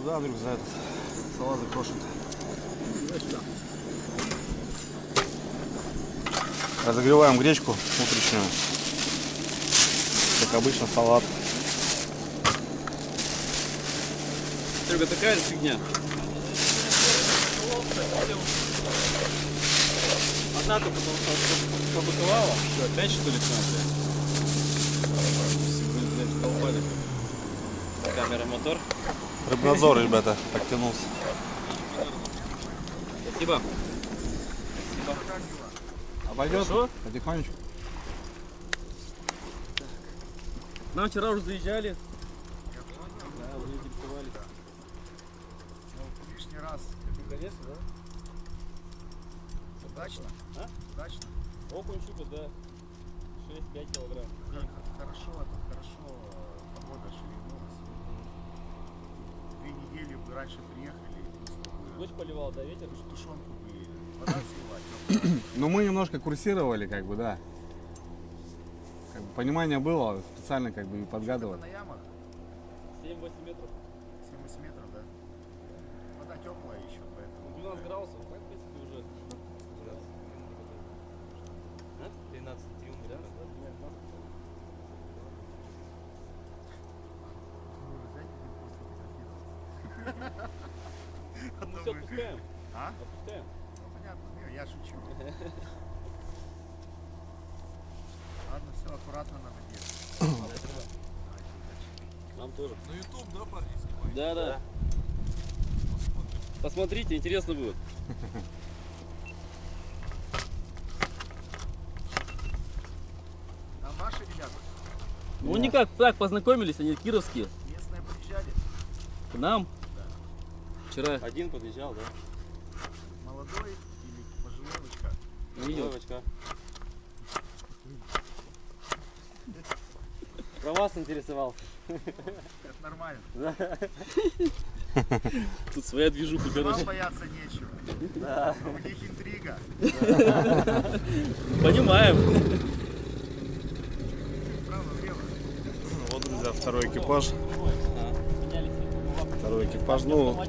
Туда, Андрюх, за этот салат закрошен. Разогреваем гречку утреннюю. Как обычно, салат. Только такая фигня. Одна только побыковала. Что, опять что ли надо? Камера, мотор. Рыбнадзор, ребята, подтянулся. Спасибо. Обойдет? Хорошо? Потихонечку. Нам вчера уже заезжали. Да, уже интересовались. Ну, лишний раз. Конечно, да? Удачно? А? Удачно? Окунь щука, да. 6-5 килограмм. Хорошо, это хорошо. Погода шевельнулась. 2 недели бы раньше приехали, просто бы Дождь поливал, да, ветер? тушенку бы вода сливать. Ну, мы немножко курсировали, как бы, да. Как бы, понимание было, специально как бы и подгадывали. На ямах 7-8 метров. 7-8 метров, да? Вода теплая еще, поэтому. 12 градусов, так, в принципе, уже. 13 трюм, да? Мы все отпускаем. А? Отпускаем. Ну понятно, не, я шучу. Ладно, все, аккуратно надо делать. Нам тоже. На YouTube, да, парни, снимаете? Да, да. Посмотрите, интересно будет. Там ваши ребята Ну, никак так познакомились, они кировские. местные приезжали? К нам. Вчера. Один подъезжал, да? Молодой или пожиловочка? Не видел. Девочка. Про вас интересовался. Это нормально. Тут своя движуха, Вам короче. бояться нечего. Да. У них интрига. Понимаем. Право, влево. Вот, друзья, второй экипаж. Второй экипаж. Ну,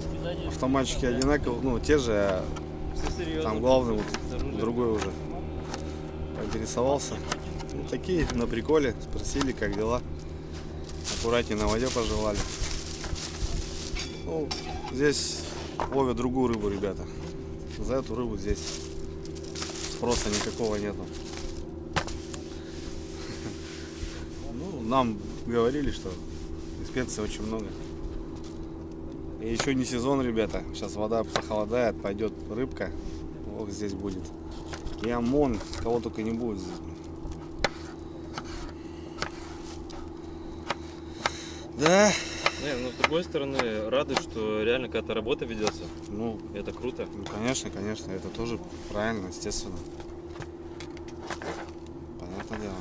автоматчики одинаковые, ну, те же, а Все серьезно. там главный вот другой уже поинтересовался. Ну, такие на приколе, спросили, как дела. Аккуратнее на воде пожелали. Ну, здесь ловят другую рыбу, ребята. За эту рыбу здесь спроса никакого нету. Ну, нам говорили, что инспекций очень много. И еще не сезон, ребята. Сейчас вода похолодает, пойдет рыбка. Вот здесь будет. И ОМОН, кого только не будет здесь. Да. Не, но с другой стороны, рады, что реально какая-то работа ведется. Ну, Это круто. ну, конечно, конечно. Это тоже правильно, естественно. Понятное дело.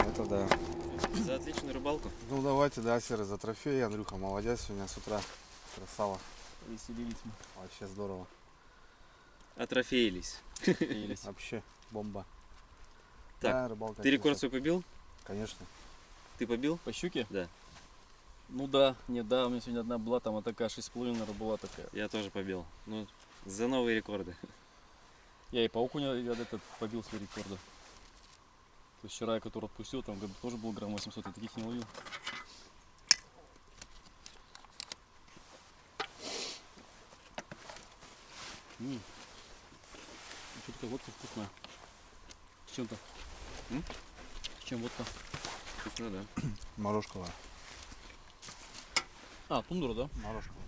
Это да. За отличную рыбалку. Ну давайте, да, Серый, за трофей. Андрюха, молодец сегодня с утра. Красава. Веселились мы. Вообще здорово. Отрофеились. Вообще бомба. Так, Да, рыбалка Ты рекорд отлично. свой побил? Конечно. Ты побил? По щуке? Да. Ну да, нет, да, у меня сегодня одна была, там вот такая 6,5 была такая. Я тоже побил. Ну, за новые рекорды. Я и по окуня я этот побил свои рекорды. То есть вчера я который отпустил, там тоже был грамм 800, я таких не ловил. Что такая водка вкусная. С чем-то? С чем водка? Вкусно, да? Морожковая. А, тундра, да? Морожковая.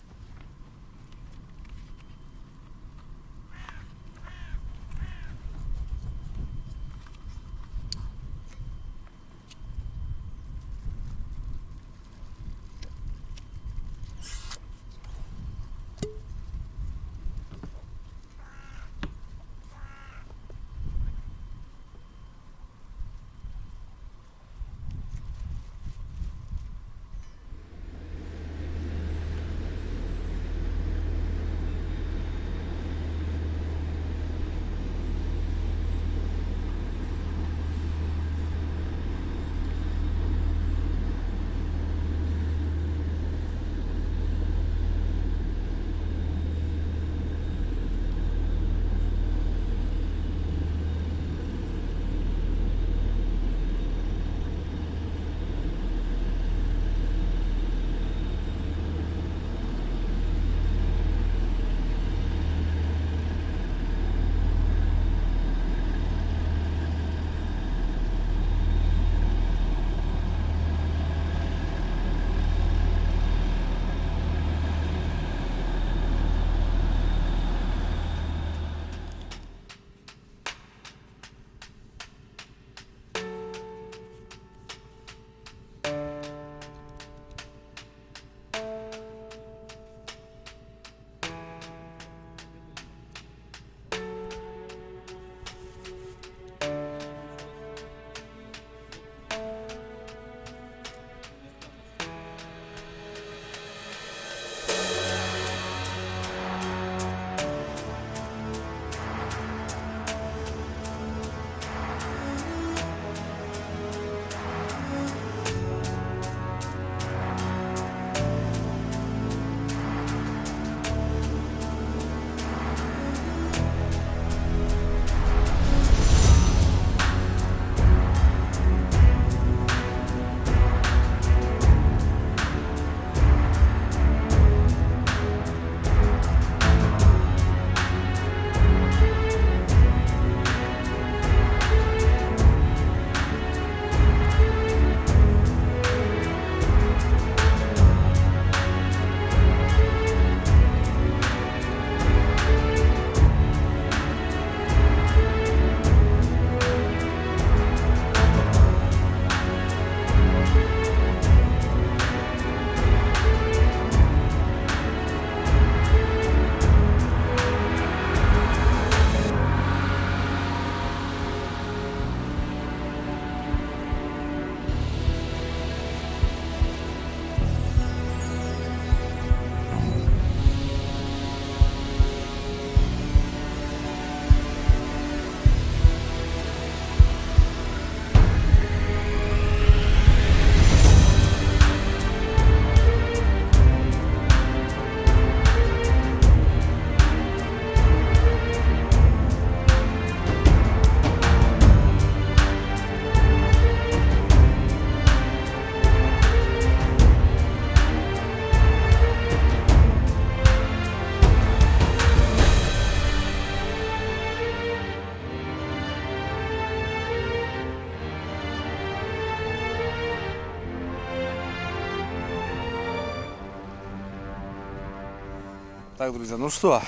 Так, друзья, ну что,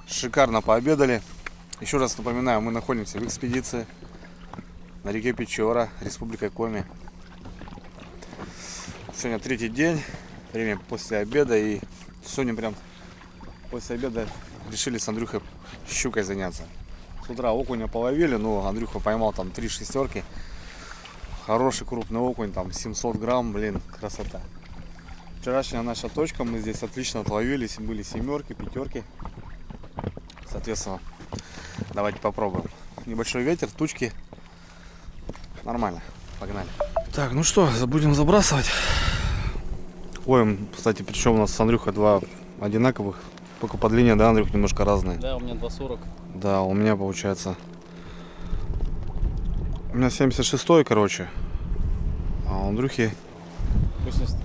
шикарно пообедали. Еще раз напоминаю, мы находимся в экспедиции на реке Печора, Республика Коми. Сегодня третий день, время после обеда, и сегодня прям после обеда решили с Андрюхой щукой заняться. С утра окуня половили, но Андрюха поймал там 3 шестерки. Хороший крупный окунь, там 700 грамм, блин, красота. Вчерашняя наша точка, мы здесь отлично отловились, были семерки, пятерки. Соответственно, давайте попробуем. Небольшой ветер, тучки. Нормально, погнали. Так, ну что, будем забрасывать. Ой, кстати, причем у нас с Андрюхой два одинаковых. Только по длине, да, Андрюх, немножко разные. Да, у меня 2,40. Да, у меня получается... У меня 76-й, короче. А у Андрюхи 82.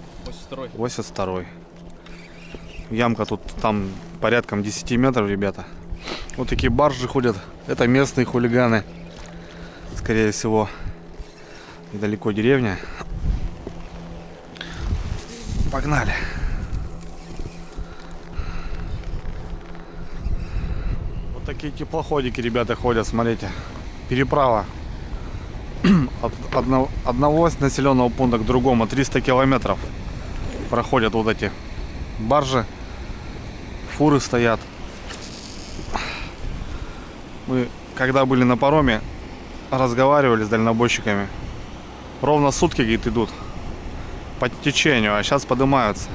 82-й. Ямка тут там порядком 10 метров, ребята. Вот такие баржи ходят. Это местные хулиганы. Скорее всего. Недалеко деревня. Погнали. Вот такие теплоходики, ребята, ходят, смотрите. Переправа от одного населенного пункта к другому 300 километров проходят вот эти баржи, фуры стоят. Мы когда были на пароме, разговаривали с дальнобойщиками, ровно сутки, говорит, идут по течению, а сейчас поднимаются.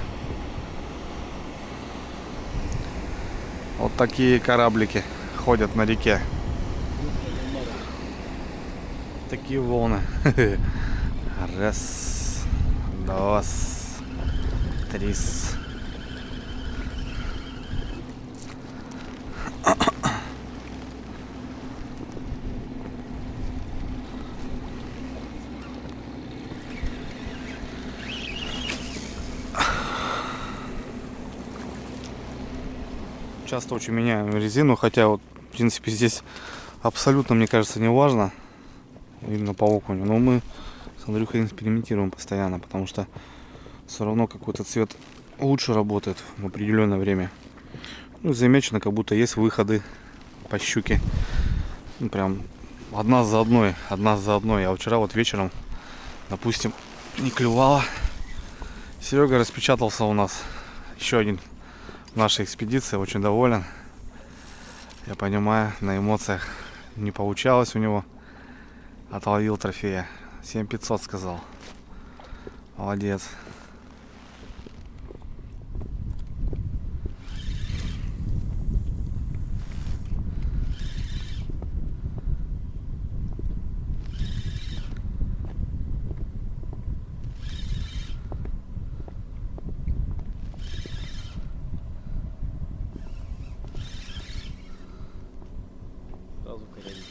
Вот такие кораблики ходят на реке. Такие волны. Раз, два, три. Часто очень меняем резину, хотя вот в принципе здесь абсолютно, мне кажется, не важно. Именно по окуню. Но мы с Андрюхой экспериментируем постоянно, потому что все равно какой-то цвет лучше работает в определенное время. Ну, замечено, как будто есть выходы по щуке. Ну, прям одна за одной. А вчера вот вечером, допустим, не клювала. Серега распечатался у нас. Еще один в нашей экспедиции. Очень доволен. Я понимаю, на эмоциях не получалось у него. Отловил трофея. 7500 сказал. Молодец. Сразу корявит.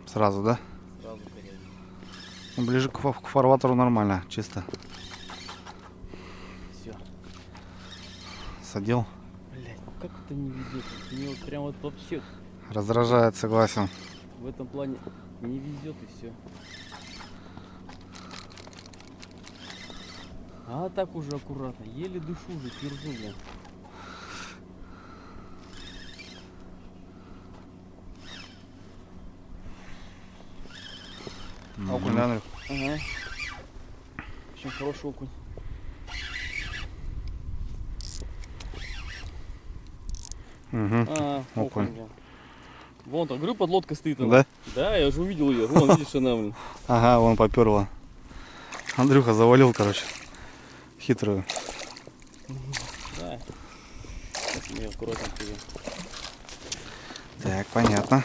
Сразу, да? Сразу корявит. Ну, ближе к фарватеру нормально, чисто. Все. Садил. Блять, как это не везет? Мне вот прям вот вообще Раздражает, согласен. в этом плане не везет и все. А так уже аккуратно. Еле душу уже держу, блин. Окунь, да, Андрюх? Ага. Очень хороший окунь. Угу. Окунь. Блин. Вон там, говорю, подлодка стоит она. Да? Да, я уже увидел ее. Вон, видишь, она, блин. Ага, вон поперла. Андрюха завалил, короче, хитрую. Да. Сейчас мне аккуратненько ее. Так, понятно.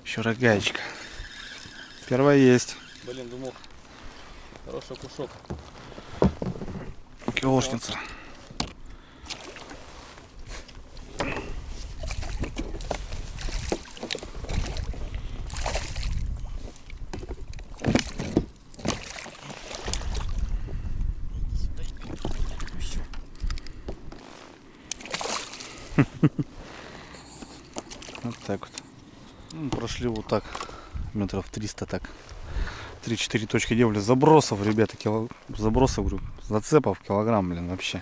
Еще рогаечка. Первая есть. Блин, думал, хороший кушок. Килошница. Вот так вот. Ну, прошли вот так. Метров 300 так. 3-4 точки делали. Забросов, ребята, забросов, говорю, зацепов килограмм, блин, вообще.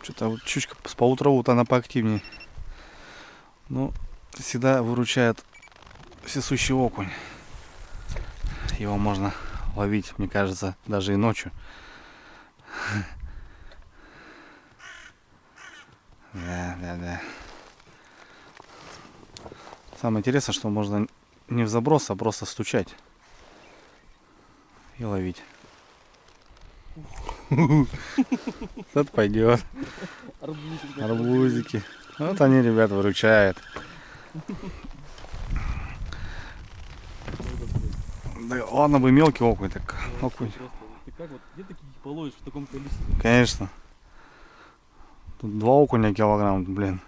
Что-то вот щучка с поутру вот она поактивнее. Ну, всегда выручает всесущий окунь. Его можно ловить, мне кажется, даже и ночью. Да. Самое интересное, что можно не в заброс, а просто стучать и ловить. Это пойдет. Арбузики. Вот они, ребят, выручают. Да ладно бы мелкий окунь, так окунь. Ты как вот, где таких половишь в таком количестве? Конечно. Тут 2 окуня килограмм, блин.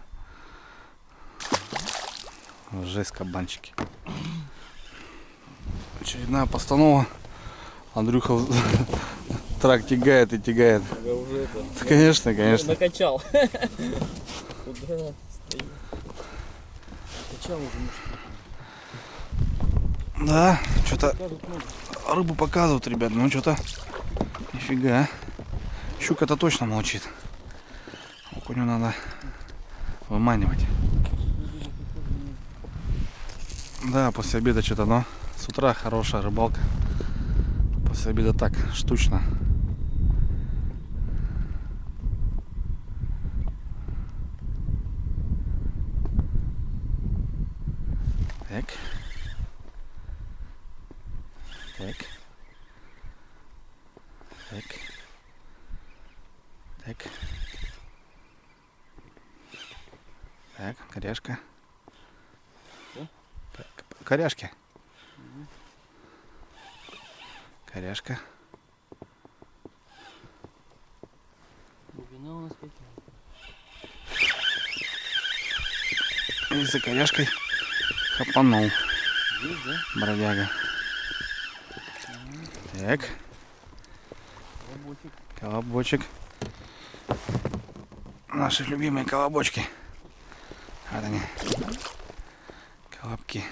Жесть, кабанчики. Очередная постанова. Андрюха трак тягает и тягает. Я уже это... Конечно. Накачал. Куда стою? Накачал уже, может. Да, что-то Покажут много. рыбу показывают, ребят. Ну что-то нифига. Щука-то точно молчит. Окуню надо выманивать. Да, после обеда что-то, но с утра хорошая рыбалка. После обеда так, штучно. Так. Так, коряшка. Так, коряшки. Коряшка. Глубина у нас какая? И за коряшкой хапанул Есть, да? бродяга. Так, Работик. колобочек. Наши любимые колобочки. Вот они. Колобки.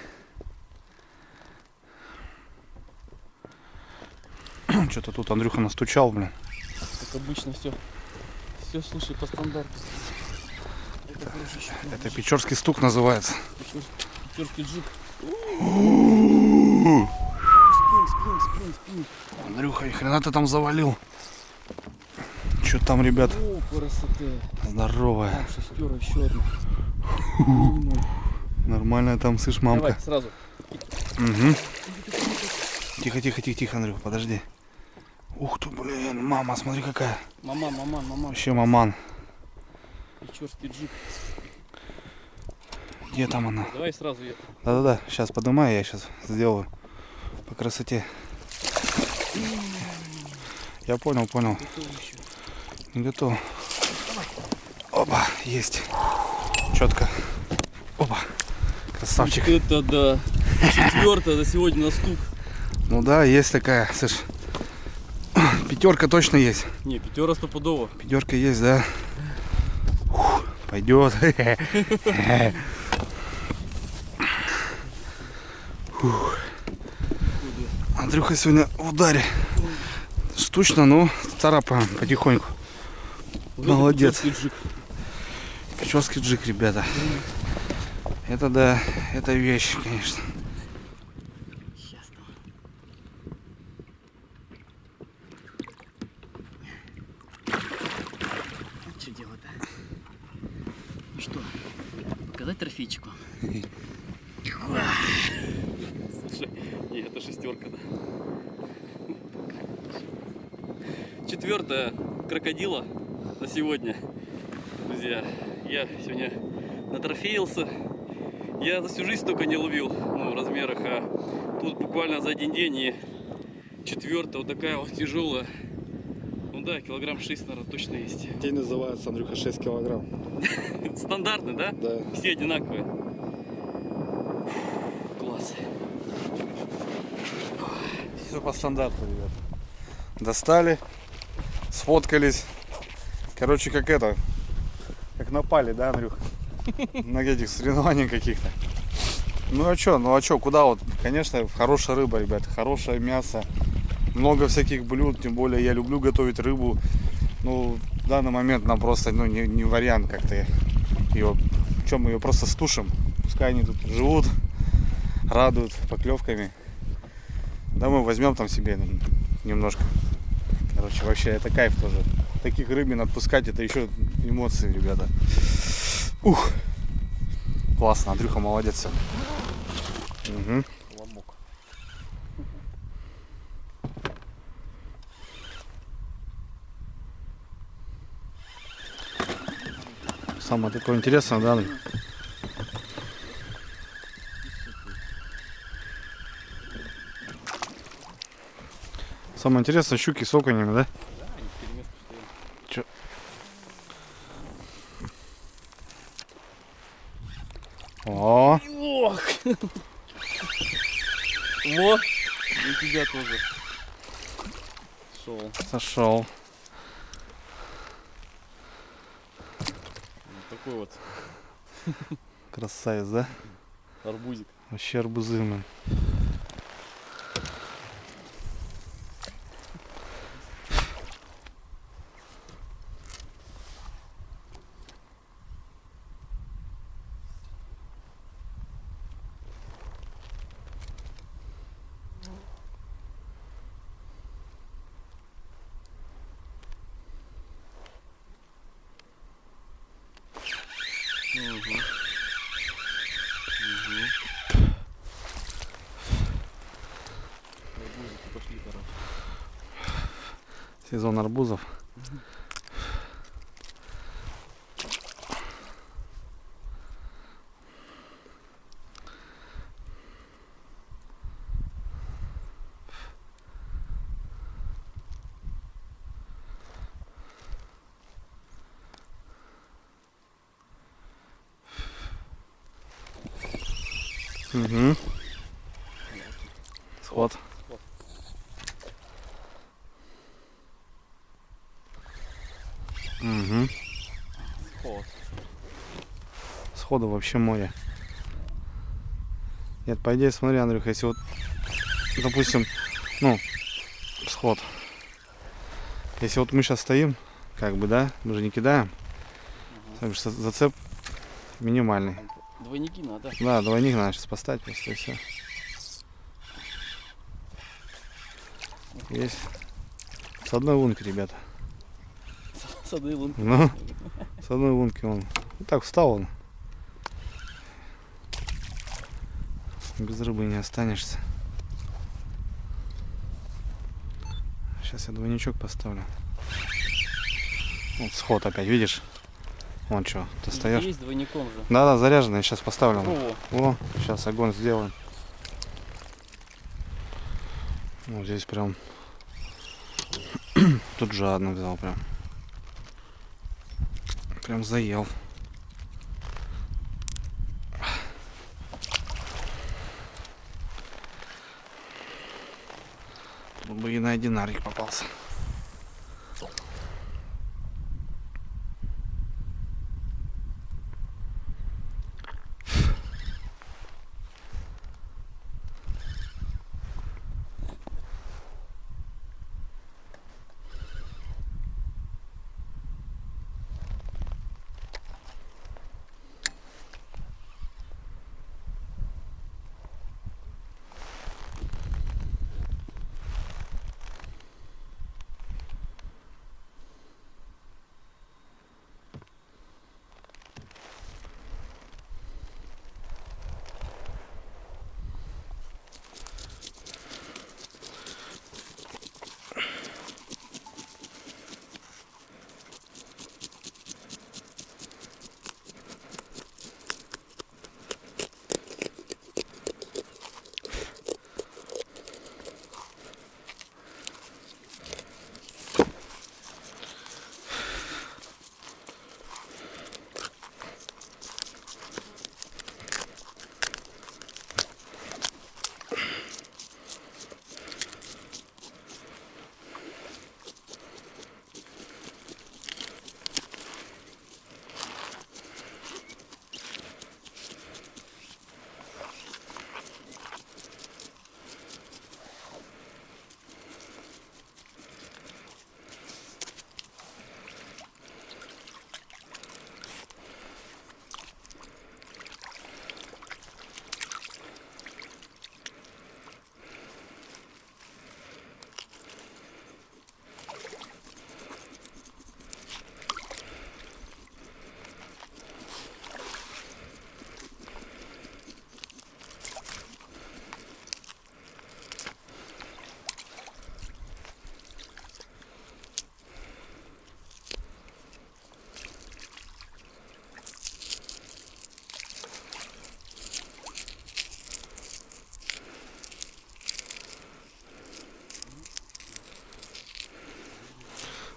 Что-то тут Андрюха настучал, блин. Как обычно все. Все, слушай, по стандарту. Это хороший щук. Это печорский стук называется. Печорский джип. Спринг. Андрюха, и хрена ты там завалил. Что там, ребят? О, красота. Здоровая. Там шестера, еще одна. Нормально там, слышь, мамка. Давай, сразу. Угу. Тихо, Андрюха, подожди. Ух ты, блин, мама, смотри какая. Маман. Вообще маман. Печорский джип. Где там она? Давай сразу ее. Да, сейчас поднимай, я сейчас сделаю. По красоте. Я понял. Не готов. Опа, есть. Четко. Опа. Красавчик. Это да. Четвертая за сегодня на стук. Ну да, есть такая, слышь. Пятерка точно есть. Не, пятера стопудово. Пятерка есть, да. Ух, пойдет. Ух. Андрюха сегодня в ударе. Штучно, но царапаем потихоньку. Вот Молодец. это печорский джип. Печорский джик, ребята. Это да, это вещь, конечно. Сейчас там. Что делать-то? Ну что, показать трофейчику? Слушай, не, это шестерка, да. Четвертая крокодила на сегодня. Друзья, я сегодня натрофеился. Я за всю жизнь только не ловил, ну, в размерах, а тут буквально за один день и четвертая вот такая вот тяжелая. Ну да, килограмм 6, наверное, точно есть. День называется, Андрюха, 6 килограмм. Стандартный, да? Да. Все одинаковые. Класс. Все по стандарту, ребят. Достали, сфоткались. Короче, как это, как напали, да, Андрюха? На этих соревнованиях каких-то. Ну а чё, куда вот? Конечно, хорошая рыба, ребят, хорошее мясо. Много всяких блюд, тем более я люблю готовить рыбу. Ну, в данный момент нам просто не вариант как-то ее. Чем мы ее просто стушим. Пускай они тут живут, радуют поклевками. Да мы возьмем там себе немножко. Короче, вообще это кайф тоже. Таких рыбин отпускать, это еще эмоции, ребята. Ух! Классно, Андрюха молодец. Угу. Ломок. Самое такое интересное, да? Самое интересное, щуки с окунями, да? Да, они вперемешку стоят. Чё? О, Ох! Вот! И тебя тоже. Шел. сошел. Вот такой вот Красавец, да? арбузик. Вообще арбузы. Угу. Арбузики пошли, короче. Сезон арбузов. Угу. Сход. Угу. Ход. Сходу вообще море. Нет, по идее, смотри, Андрюха, если вот, допустим, ну, сход. Если вот мы сейчас стоим, как бы, да, мы же не кидаем, потому что зацеп минимальный. Двойники надо. Да, двойник надо сейчас поставить просто и все. Есть. С одной лунки, ребята. С одной лунки. Ну, с одной лунки он. Вот так встал он. Без рыбы не останешься. Сейчас я двойничок поставлю. Вот сход опять, видишь? Вон что, ты стоишь. Есть двойником же. Да, заряженный, сейчас поставлю. О, О, сейчас огонь сделаем. Вот здесь прям. Тут жадно взял прям. Прям заел. Тут бы и на одинарик попался.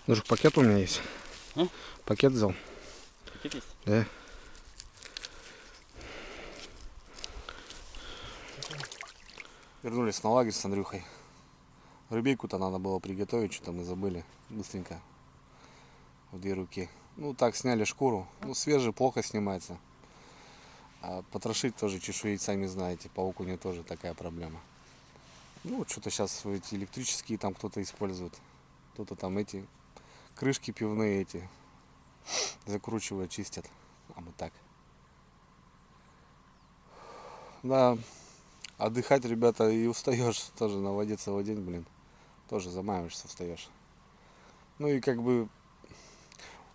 Даже пакет у меня есть. А? Пакет взял. Пакет есть? Да. Вернулись на лагерь с Андрюхой. Рыбейку-то надо было приготовить, что-то мы забыли быстренько. В 2 руки. Ну так, сняли шкуру. Ну свежий плохо снимается. А потрошить тоже чешуей, сами знаете, по окуню тоже такая проблема. Ну что-то сейчас эти электрические там кто-то использует. Кто-то там эти крышки пивные эти закручивают, чистят. А мы так. Да, отдыхать, ребята, и устаешь тоже на воде целый день, блин. Тоже замаиваешься, устаешь. Ну и как бы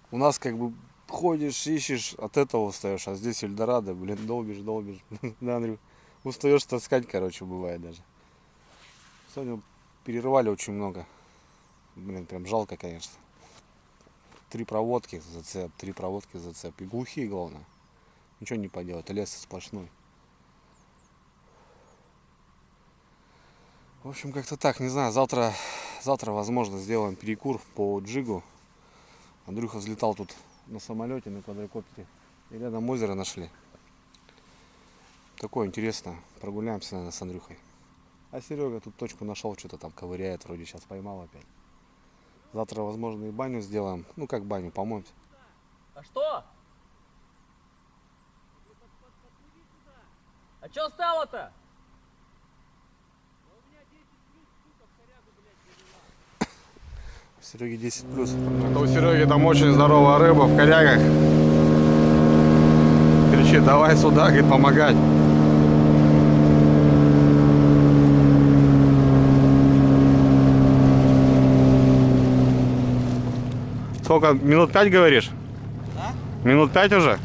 у нас как бы ходишь, ищешь, от этого устаешь. А здесь Эльдорадо, блин, долбишь. Да, Андрю, устаешь таскать, короче, бывает даже. Сегодня перерывали очень много. Блин, прям жалко, конечно. 3 проводки зацеп, 3 проводки зацеп. И глухие, главное. Ничего не поделать, лес сплошной. В общем, как-то так, не знаю, завтра, возможно, сделаем перекур по джигу. Андрюха взлетал тут на самолете, на квадрокоптере. И рядом озеро нашли. Такое интересно. Прогуляемся, наверное, с Андрюхой. А Серега тут точку нашел, что-то там ковыряет, вроде сейчас поймал опять. Завтра, возможно, и баню сделаем. Ну, как баню, помоемся. А что? А чё стало-то? Сереги 10+. У Сереги там очень здоровая рыба в корягах. Кричит, давай сюда, говорит, помогать. Сколько? Минут 5 говоришь? А? Минут 5 уже?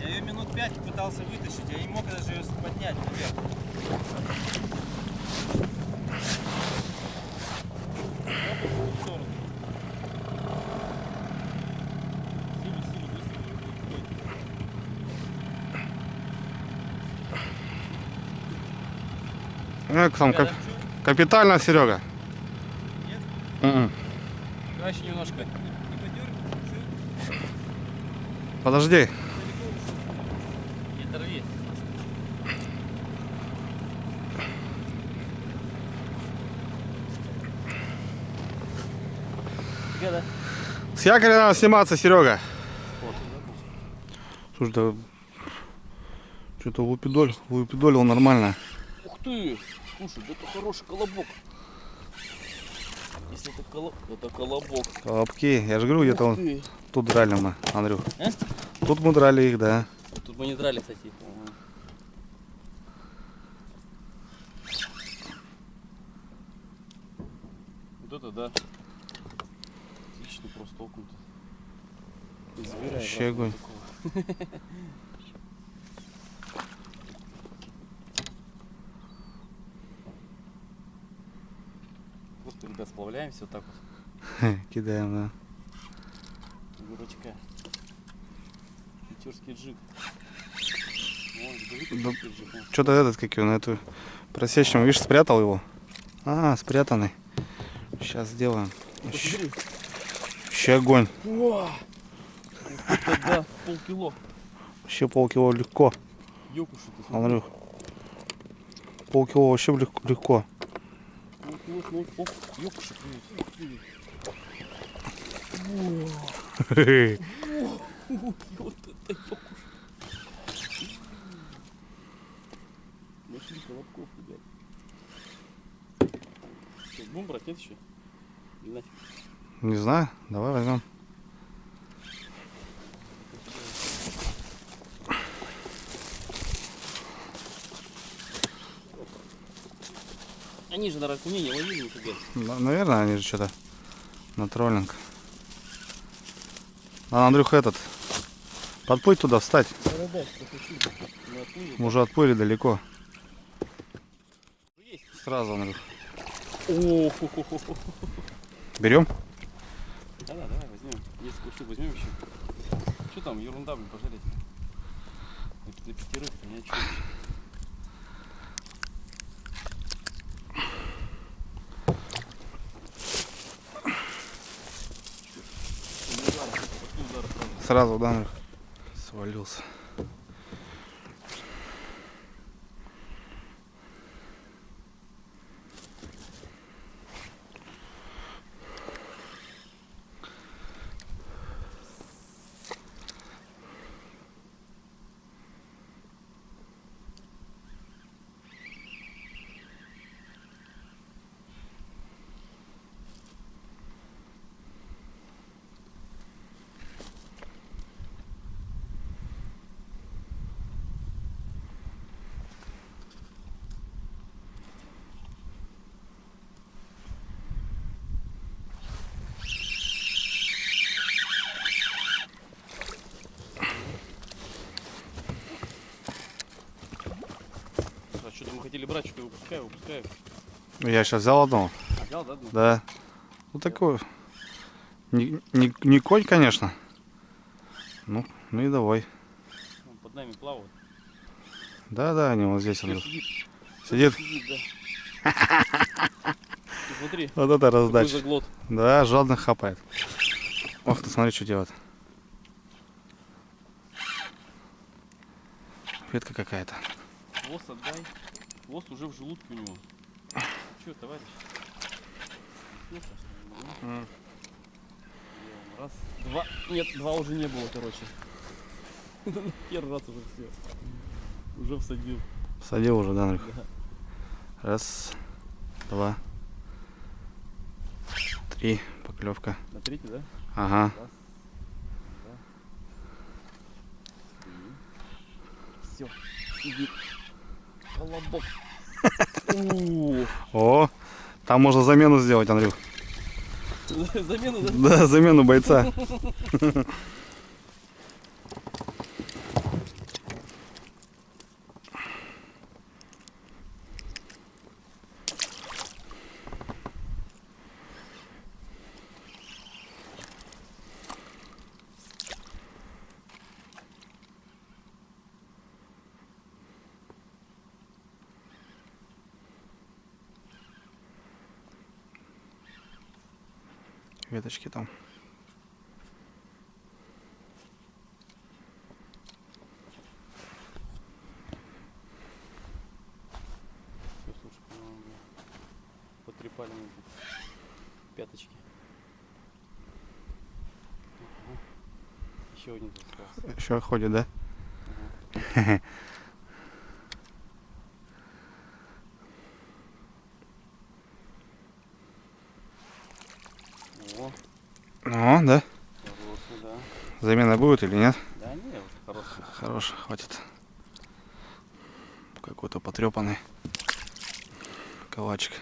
Я ее минут 5 пытался вытащить, я не мог даже ее поднять наверх. Там капитально, Серега. Нет? М-м. Давай еще немножко. Не подергай. Подожди. Не торви. Да. С якоря надо сниматься, Серега. Слушай, да что-то лупидолил нормально. Ух ты! Слушай, да это хороший колобок. Если это колобок, это колобок. Колобки, я же говорю, где-то Ух он. ты. Тут драли мы, Андрюх. А? Тут мы драли их, да. Тут мы не драли, кстати. Ага. Вот это да. Отлично, просто окунь-то. Из зверя Вообще огонь. такого. Просто, ребят, сплавляемся вот так вот. Кидаем, да. Дурачка. Питерский джиг. Что-то этот, как его, на эту просечную, видишь, спрятал его. А, спрятанный. Сейчас сделаем. Вообще огонь. О, это да, полкило. Вообще полкило легко. Ёкуши ты смотри. Андрюх. Полкило вообще легко. Полкило, ёкуши, привет. Вот это ёкуши. Нашли колобков, ребят. Что, будем брать, нет еще? Или нафиг? Не знаю, давай возьмем. Они же на ракуне не ловили нифига. Наверное, они же что-то на троллинг. А, Андрюха, этот. Подплыть туда, встать. Да, что хочу. Мы отплыли. Мы уже отплыли далеко. Есть. Сразу, Андрюх. О, Берем? да, давай возьмем. Несколько штук возьмем еще. Что там, ерунда, блин, пожалеть. Это для 5 ни о чем. Сразу, да, Андрюх? Свалился. А что-то мы хотели брать, что выпускаю. Я сейчас взял одного. Взял, да? Да. Ну такой. Не конь, конечно. Ну и давай. Он под нами плавает. Да, они вот здесь. Всё, Андрюх. сидит. Сидит. Да. Ты смотри, Вот это какой раздача. заглот. Да, жадно хапает. Ох ты, смотри, что делает. Ветка какая-то. Хвост отдай. Хвост уже в желудке у него. Че, товарищ? Раз, два. Нет, два уже не было, короче. Первый раз уже все. Уже всадил. Садил уже, да, Андрюх? Да. Раз, два, три. Поклевка. На третий, да? Ага. Раз, два, три. Все. Сидит. Колобок. О, там можно замену сделать, Андрюх. Замену, да? Да, замену бойца. Веточки там. Все, слушай, по-моему, потрепали мы пяточки. Ага. Еще один тут остался. Еще ходит, да? О, О, да? хороший, да. Замена будет или нет? Да не, уже хороший. Хорош, хватит. Какой-то потрепанный калачик.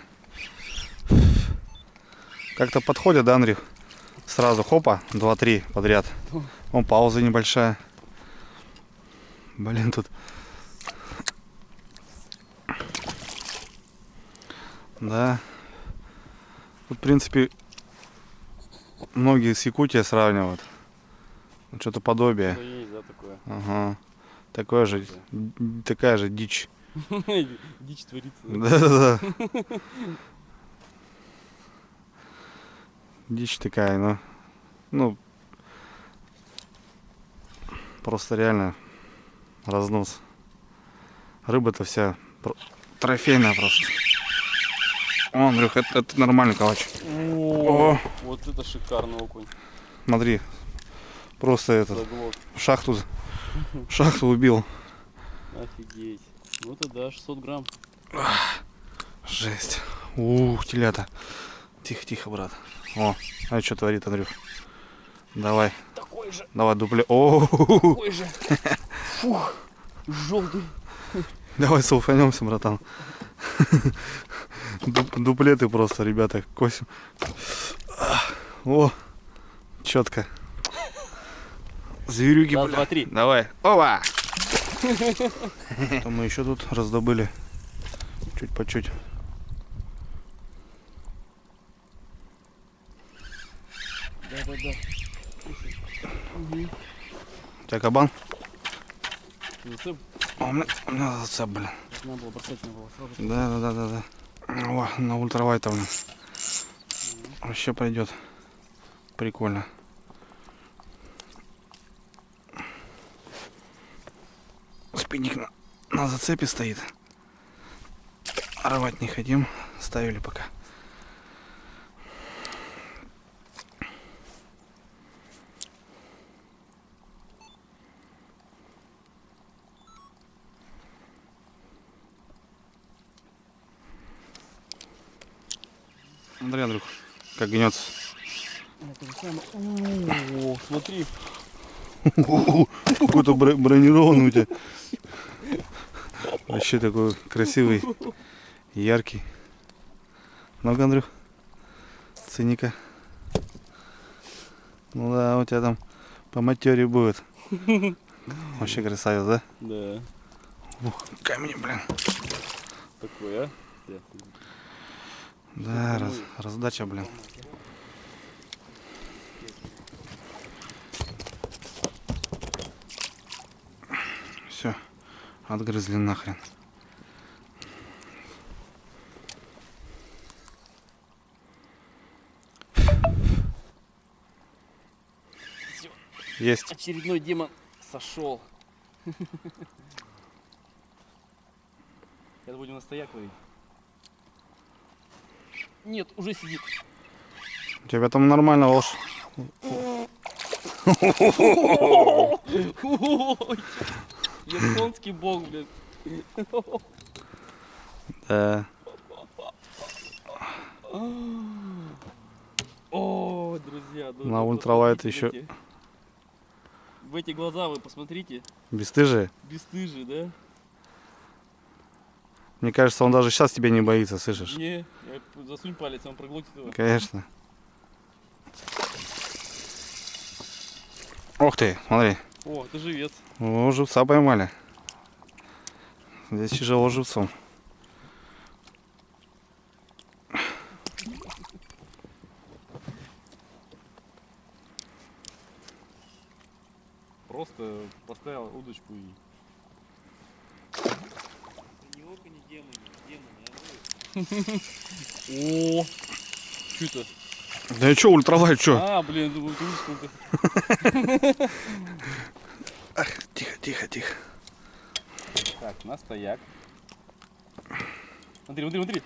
Как-то подходит, да, Андрей? Сразу хопа, 2-3 подряд. Вон пауза небольшая. Блин, тут. Да. Тут, в принципе, многие с Якутией сравнивают. Что-то подобие. Что есть, да, такое. Ага. Такое же, такая же дичь. Дичь творится. Да. Дичь такая, ну, просто реально разнос. Рыба-то вся трофейная просто. О, Андрюх, это нормальный калач. О, вот это шикарный окунь. Смотри, просто этот Заглот. шахту убил. Офигеть. Ну это да, 600 грамм. Жесть. Ух, телята. Тихо, брат. О, а что творит, Андрюх? Давай. Такой же. Давай, дупле. О, Такой же. Фух, желтый. давай селфанемся, братан. Дуплеты просто, ребята, косим. О, четко. Зверюги, Раз, бля. два, три. Давай. Опа! Что мы еще тут раздобыли? Чуть по чуть. Да. У тебя кабан? Зацеп. А у меня зацеп, блин. Надо было бросать, надо было сразу. Да. О, на ультравайт у меня. Вообще пойдет. Прикольно. Шпинник на зацепе стоит. Рвать не хотим. Ставили пока. Андрей, Андрюх, как гнется. О, смотри. Какой-то бронированный у тебя. Вообще такой красивый, яркий. Ну-ка, Андрюх, цени-ка. Ну да, у тебя там по матере будет. Вообще красавец, да? Да. Ух, камень, блин. Такой, а? Да, раздача, блин. Все, отгрызли нахрен. Есть. Очередной демон сошел. Сейчас будем на стояк ловить. Нет, уже сидит. У тебя там нормально волш. Японский бог, блин. Да. О, друзья. На ультралайт еще. В эти глаза вы посмотрите. Бесстыжие. Бесстыжие, да? Мне кажется, он даже сейчас тебя не боится, слышишь? Не, засунь палец, он проглотит его. Конечно. Ух ты, смотри. О, это живец. О, живца поймали. Здесь тяжело живцом. Просто поставил удочку и... Ни око, ни демоны, О, что это? Да и чё, ультралайт, чё? А, блин, думаю, ты видишь, сколько. Ах, тихо, тихо, тихо. Так, на стояк. Смотри, смотри, смотри.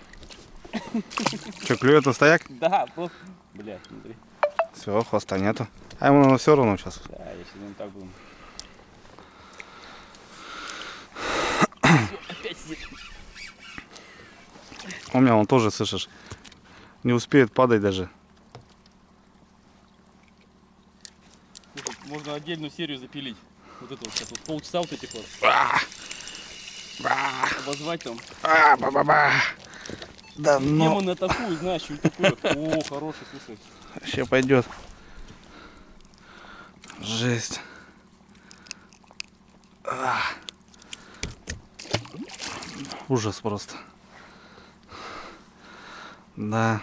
Чё, клюет на стояк? Да, просто. Бля, смотри. Все, хвоста нету. А ему все равно сейчас. Да, я сегодня так буду. Опять сидит. У меня он тоже, слышишь, не успеет падать даже. Слушай, можно отдельную серию запилить. Вот это вот сейчас вот полчаса вот этих вот. Обозвать там. Ба-ба-ба. Да ну, Демоны атакуют, знаешь, что такое. О, хороший, слушай. вообще пойдет. Жесть. Ужас просто. Да.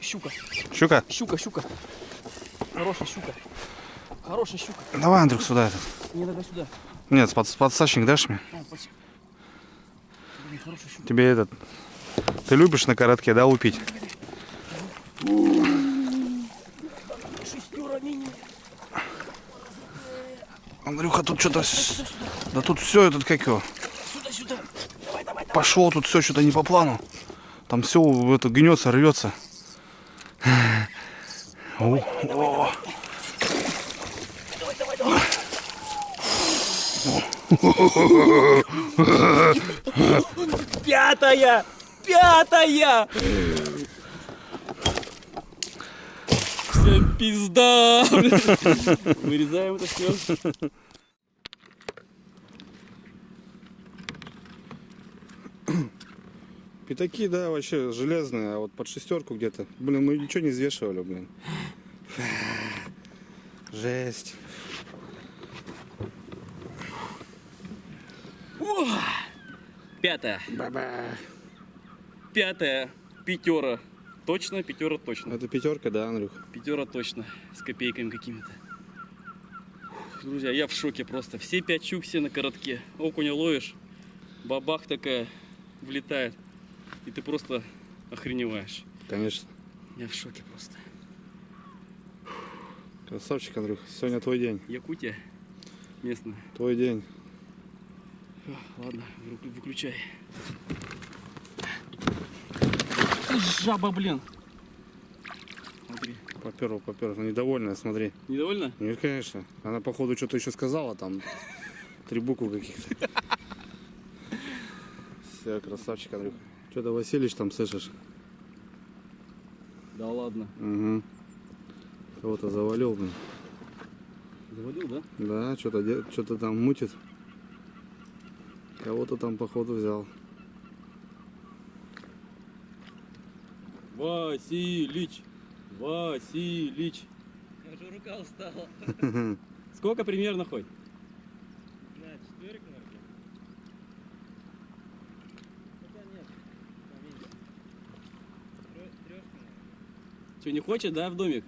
Щука, Щука? щука, щука. Хорошая щука. Хорошая щука. Давай, Андрюх, сюда этот. Не надо сюда. Нет, подсачник дашь мне? А, спасибо. Блин, хорошая щука. Тебе этот... Ты любишь на коротке, да, лупить? Шестера мини. Андрюха, тут что-то... Да тут все этот, как его... Сюда, сюда. Давай, давай, давай. Пошло тут все что-то не по плану. Там все это гнется, рвется. О. Давай, давай, давай. Пятая! Пятая! Всем пизда! Вырезаем это все. Пятаки, да, вообще железные, а вот под шестерку где-то. Блин, мы ничего не взвешивали, блин. Жесть. Пятая. Ба-ба. Пятая. Пятера. Точно, пятера точно. Это пятерка, да, Андрюх? Пятера точно. С копейками какими-то. Друзья, я в шоке просто. Все 5 щук, все на коротке. Окуня ловишь. Бабах такая влетает. и ты просто охреневаешь. Конечно. Я в шоке просто. Красавчик, Андрюх. Сегодня твой день. Якутия местная. Твой день. Ладно, выключай. Жаба, блин. Смотри. Попер. Недовольная, смотри. Недовольна? Нет, конечно. Она, походу, что-то еще сказала, там 3 буквы каких-то. Все, красавчик, Андрюха. Что-то Василич там слышишь? Да ладно. Угу. Кого-то завалил, блин. Завалил, да? Да, что-то там мутит. Кого-то там, походу, взял. Василич! Василич! Я уже рука устала. Сколько примерно хоть? Да, 4, наверное. Хотя нет, поменьше. 3, наверное. Че, не хочешь, да, в домик?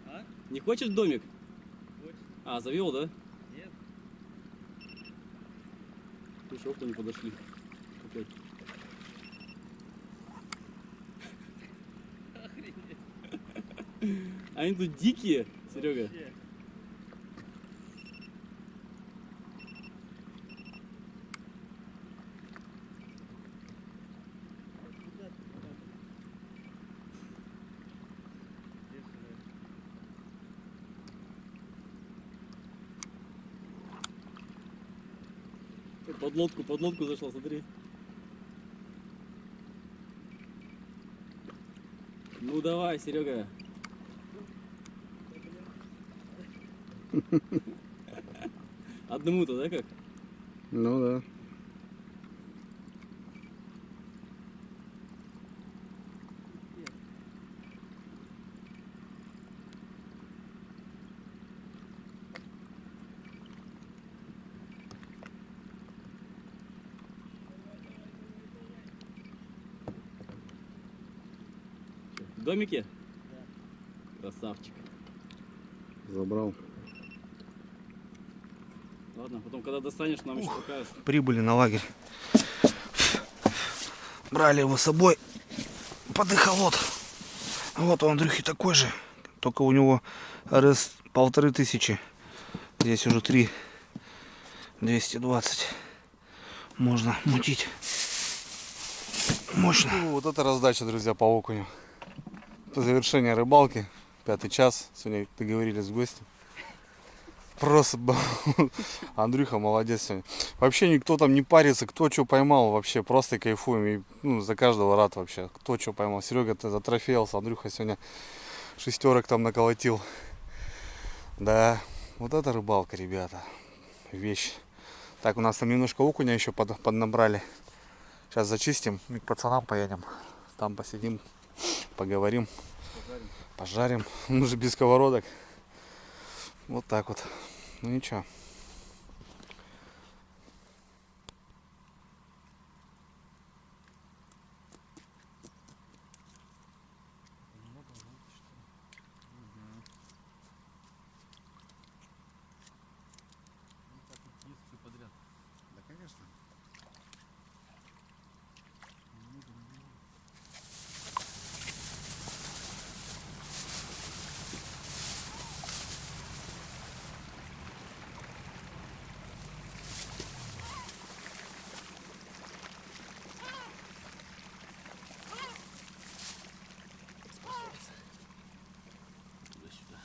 А? Не хочешь в домик? Хочешь? А, завел, да? Нет. Слушай, опа, не подошли. Опять. А они тут дикие, Серега. Вообще. Куда ты там? Здесь сюда. Под лодку зашла, смотри. Ну давай, Серега. Одному-то, да, как? Ну да. В домике? Красавчик. Забрал. Ладно, потом, когда достанешь, нам еще покажешь. Прибыли на лагерь. Брали его с собой под эхолот. Вот у Андрюхи такой же. Только у него РС 1500. Здесь уже 3. 220. Можно мутить. Мощно. Ну, вот это раздача, друзья, по окуню. Это завершение рыбалки. 5-й час. Сегодня договорились с гостем. Просто Андрюха молодец сегодня. Вообще никто там не парится, кто что поймал, вообще просто кайфуем. И, ну, за каждого рад вообще. Кто что поймал. Серега, ты затрофеился, Андрюха сегодня 6 там наколотил. Да, вот это рыбалка, ребята. Вещь. Так, у нас там немножко окуня еще поднабрали. Сейчас зачистим и к пацанам поедем. Там посидим, поговорим, пожарим. Мы же без сковородок. Вот так вот. Ну ничего. Да, конечно. Туда-сюда.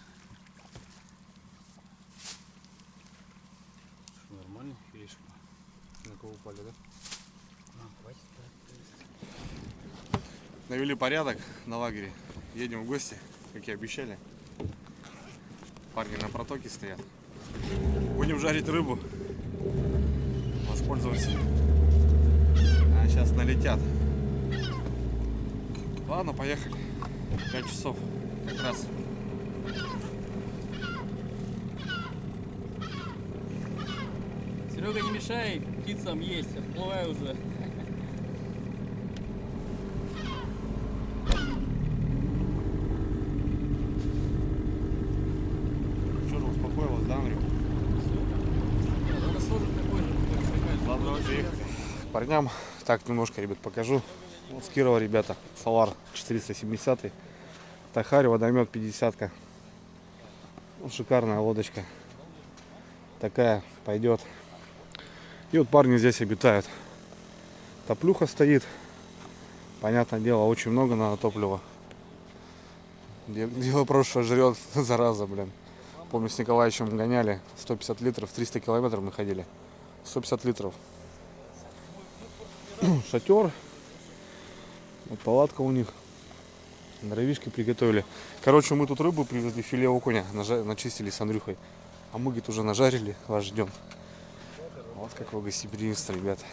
Что, нормально? Или что? На кого упали, да? Хватит, Навели порядок на лагере. Едем в гости, как и обещали. Парни на протоке стоят. Будем жарить рыбу. Воспользоваться. А сейчас налетят. Ладно, поехали. 5 часов. Как раз. Серега, не мешай птицам есть, отплывай уже. Что же успокоилась, да, Андрюх? Рассожен такой же, как Ладно, поехали. Парням так немножко, ребят, покажу. Вот с Кирова, ребята. Салар 470. Тахарь, водомет 50-ка. Ну, шикарная лодочка. Такая пойдет. И вот парни здесь обитают. Топлюха стоит. Понятное дело, очень много надо топлива. Дело просто жрет, зараза, блин. Помню, с Николаевичем гоняли 150 литров, 300 километров мы ходили. 150 литров. Шатер. Вот палатка у них. Дровишки приготовили. Короче, мы тут рыбу привезли, филе окуня. Начистили с Андрюхой. А мы, говорит, уже нажарили, вас ждем. Вот какое гостеприимство, ребята.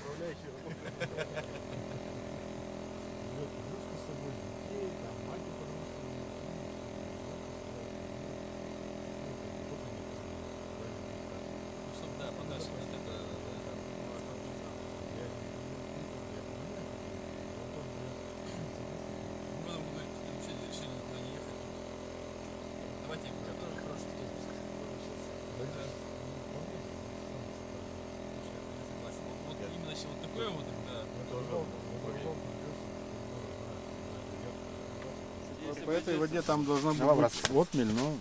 По этой воде там должна Давай, брат. быть отмель, но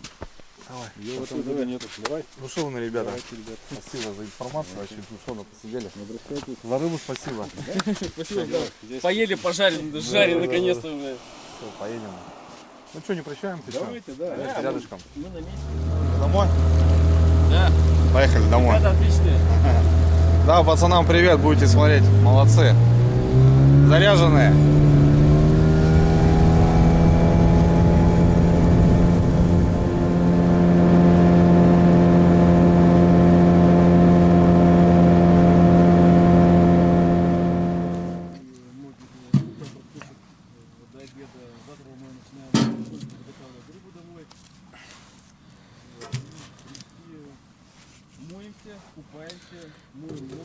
Давай. ее в этом году нету. Давай. Ну что вы, ребята? Давайте, ребят. Спасибо за информацию. Вообще душевно посидели. За рыбу спасибо. Спасибо, да. Поели, пожарили, жарили наконец-то уже. Все, поедем. Ну что, не прощаемся? Давайте, да. Давайте рядышком. Мы на месте. Домой? Да. Поехали домой. Ребята отличные. Да, пацанам привет, будете смотреть. Молодцы. Заряженные. Моемся, купаемся, моем ноги,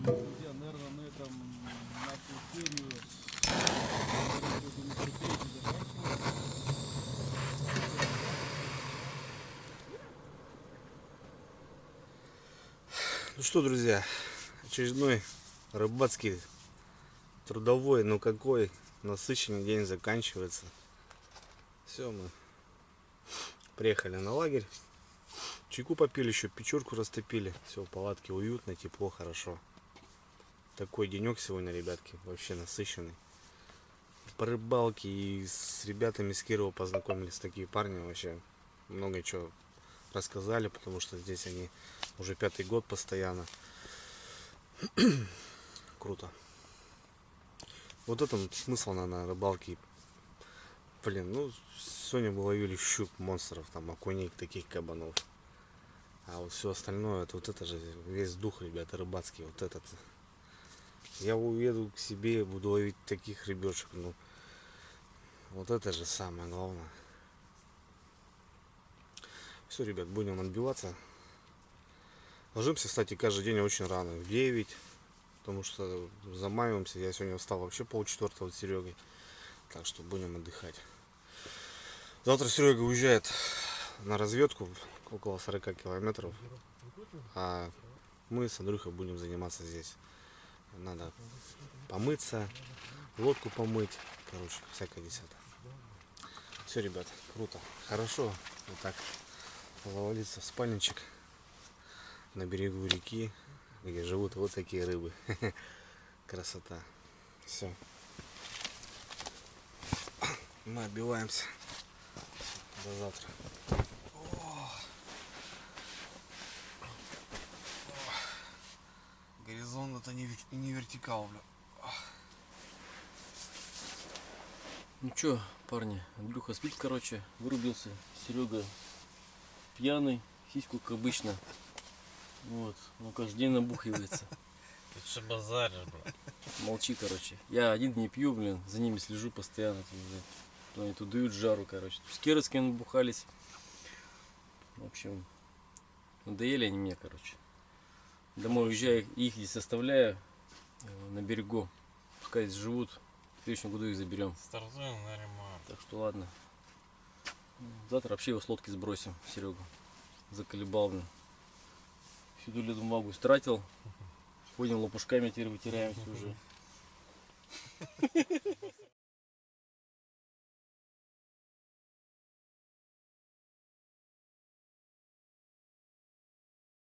друзья, наверное, на этом нашу серию Ну что, друзья, очередной рыбацкий, трудовой, ну какой насыщенный день заканчивается. Все, мы приехали на лагерь, чайку попили, еще печурку растопили. Все, в палатке уютно, тепло, хорошо. Такой денек сегодня, ребятки, вообще насыщенный. По рыбалке и с ребятами с Кирова познакомились, такие парни вообще много чего рассказали, потому что здесь они уже 5-й год постоянно. Круто. Вот этом смысл на рыбалке. Блин, ну сегодня мы ловили щук, монстров, там окуней, таких кабанов. А вот все остальное, вот это же весь дух, ребята, рыбацкий. Вот этот. Я уеду к себе, буду ловить таких рыбешек. Ну, вот это же самое главное. Все, ребят, будем отбиваться. Ложимся, кстати, каждый день очень рано, в 9. Потому что замаиваемся. Я сегодня встал вообще 3:30 с Серегой. Так что будем отдыхать. Завтра Серега уезжает на разведку около 40 километров. А мы с Андрюхой будем заниматься здесь. Надо помыться, лодку помыть. Короче, всякое десятое. Все, ребят, круто. Хорошо. Вот так завалиться в спальничек на берегу реки, где живут вот такие рыбы. Красота. Все. Мы отбиваемся. До завтра. Горизонт это не вертикал, бля. Ну чё, парни, Андрюха спит, короче, вырубился. Серега пьяный, сиську как обычно. Вот, ну каждый день набухивается. Ты что базаришь, бро? Молчи, короче. Я один не пью, блин, за ними слежу постоянно. Блин. Они тут дают жару, короче. С Кировским набухались. В общем, надоели они мне, короче. Домой уезжаю, их здесь оставляю на берегу. Пускай здесь живут. В следующем году их заберем. Стартуем на ремонт. Так что ладно. Завтра вообще его с лодки сбросим, Серегу. Заколебал, блин. всю туалетную бумагу истратил. Ходим лопушками теперь вытираемся уже.